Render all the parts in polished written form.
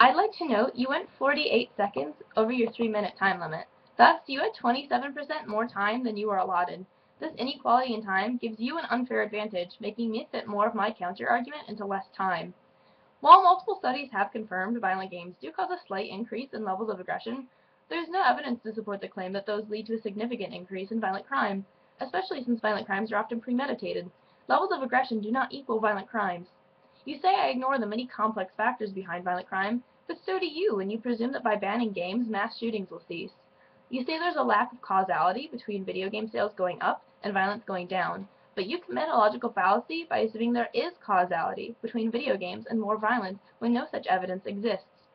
I'd like to note you went 48 seconds over your 3-minute time limit. Thus, you had 27% more time than you were allotted. This inequality in time gives you an unfair advantage, making me fit more of my counter-argument into less time. While multiple studies have confirmed violent games do cause a slight increase in levels of aggression, there is no evidence to support the claim that those lead to a significant increase in violent crime, especially since violent crimes are often premeditated. Levels of aggression do not equal violent crimes. You say I ignore the many complex factors behind violent crime, but so do you when you presume that by banning games, mass shootings will cease. You say there's a lack of causality between video game sales going up and violence going down, but you commit a logical fallacy by assuming there is causality between video games and more violence when no such evidence exists.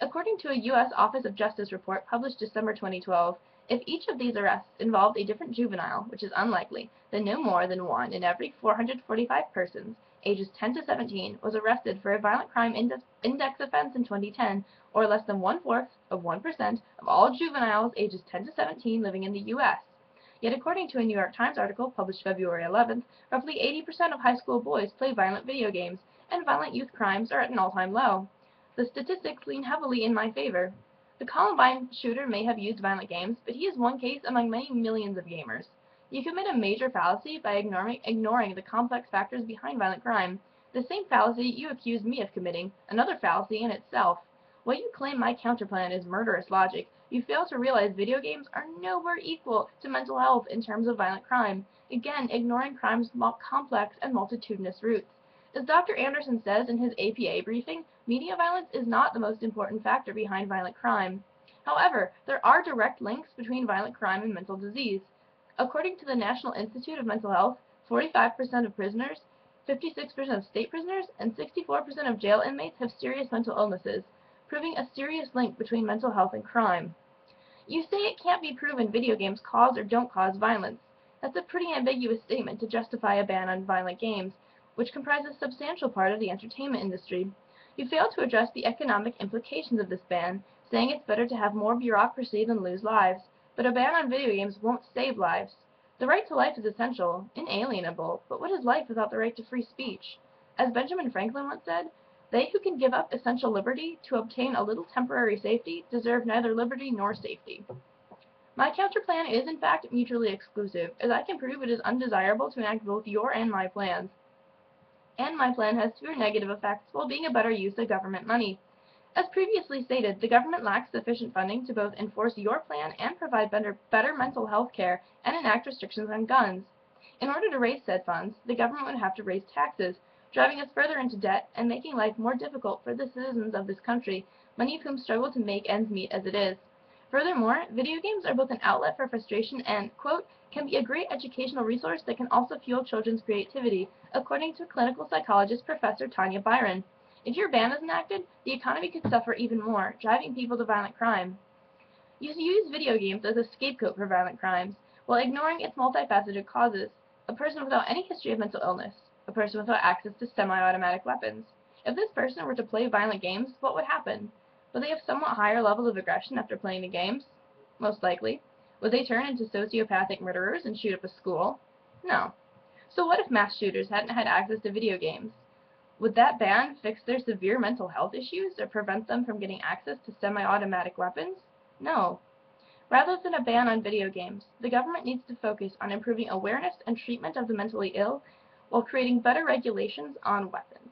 According to a U.S. Office of Justice report published December 2012, if each of these arrests involved a different juvenile, which is unlikely, then no more than 1 in every 445 persons ages 10 to 17 was arrested for a violent crime index offense in 2010, or less than 1/4 of 1% of all juveniles ages 10 to 17 living in the U.S. Yet according to a New York Times article published February 11th, roughly 80% of high school boys play violent video games, and violent youth crimes are at an all-time low. The statistics lean heavily in my favor. The Columbine shooter may have used violent games, but he is one case among many millions of gamers. You commit a major fallacy by ignoring the complex factors behind violent crime, the same fallacy you accuse me of committing, another fallacy in itself. While you claim my counterplan is murderous logic, you fail to realize video games are nowhere equal to mental health in terms of violent crime, again ignoring crime's complex and multitudinous roots. As Dr. Anderson says in his APA briefing, media violence is not the most important factor behind violent crime. However, there are direct links between violent crime and mental disease. According to the National Institute of Mental Health, 45% of prisoners, 56% of state prisoners, and 64% of jail inmates have serious mental illnesses, proving a serious link between mental health and crime. You say it can't be proven video games cause or don't cause violence. That's a pretty ambiguous statement to justify a ban on violent games, which comprise a substantial part of the entertainment industry. You fail to address the economic implications of this ban, saying it's better to have more bureaucracy than lose lives. But a ban on video games won't save lives. The right to life is essential, inalienable, but what is life without the right to free speech? As Benjamin Franklin once said, they who can give up essential liberty to obtain a little temporary safety deserve neither liberty nor safety. My counterplan is in fact mutually exclusive, as I can prove it is undesirable to enact both your and my plans. And my plan has fewer negative effects while being a better use of government money. As previously stated, the government lacks sufficient funding to both enforce your plan and provide better mental health care and enact restrictions on guns. In order to raise said funds, the government would have to raise taxes, driving us further into debt and making life more difficult for the citizens of this country, many of whom struggle to make ends meet as it is. Furthermore, video games are both an outlet for frustration and, quote, can be a great educational resource that can also fuel children's creativity, according to clinical psychologist Professor Tanya Byron. If your ban is enacted, the economy could suffer even more, driving people to violent crime. You use video games as a scapegoat for violent crimes, while ignoring its multifaceted causes. A person without any history of mental illness, a person without access to semi-automatic weapons. If this person were to play violent games, what would happen? Would they have somewhat higher levels of aggression after playing the games? Most likely. Would they turn into sociopathic murderers and shoot up a school? No. So what if mass shooters hadn't had access to video games? Would that ban fix their severe mental health issues or prevent them from getting access to semi-automatic weapons? No. Rather than a ban on video games, the government needs to focus on improving awareness and treatment of the mentally ill while creating better regulations on weapons.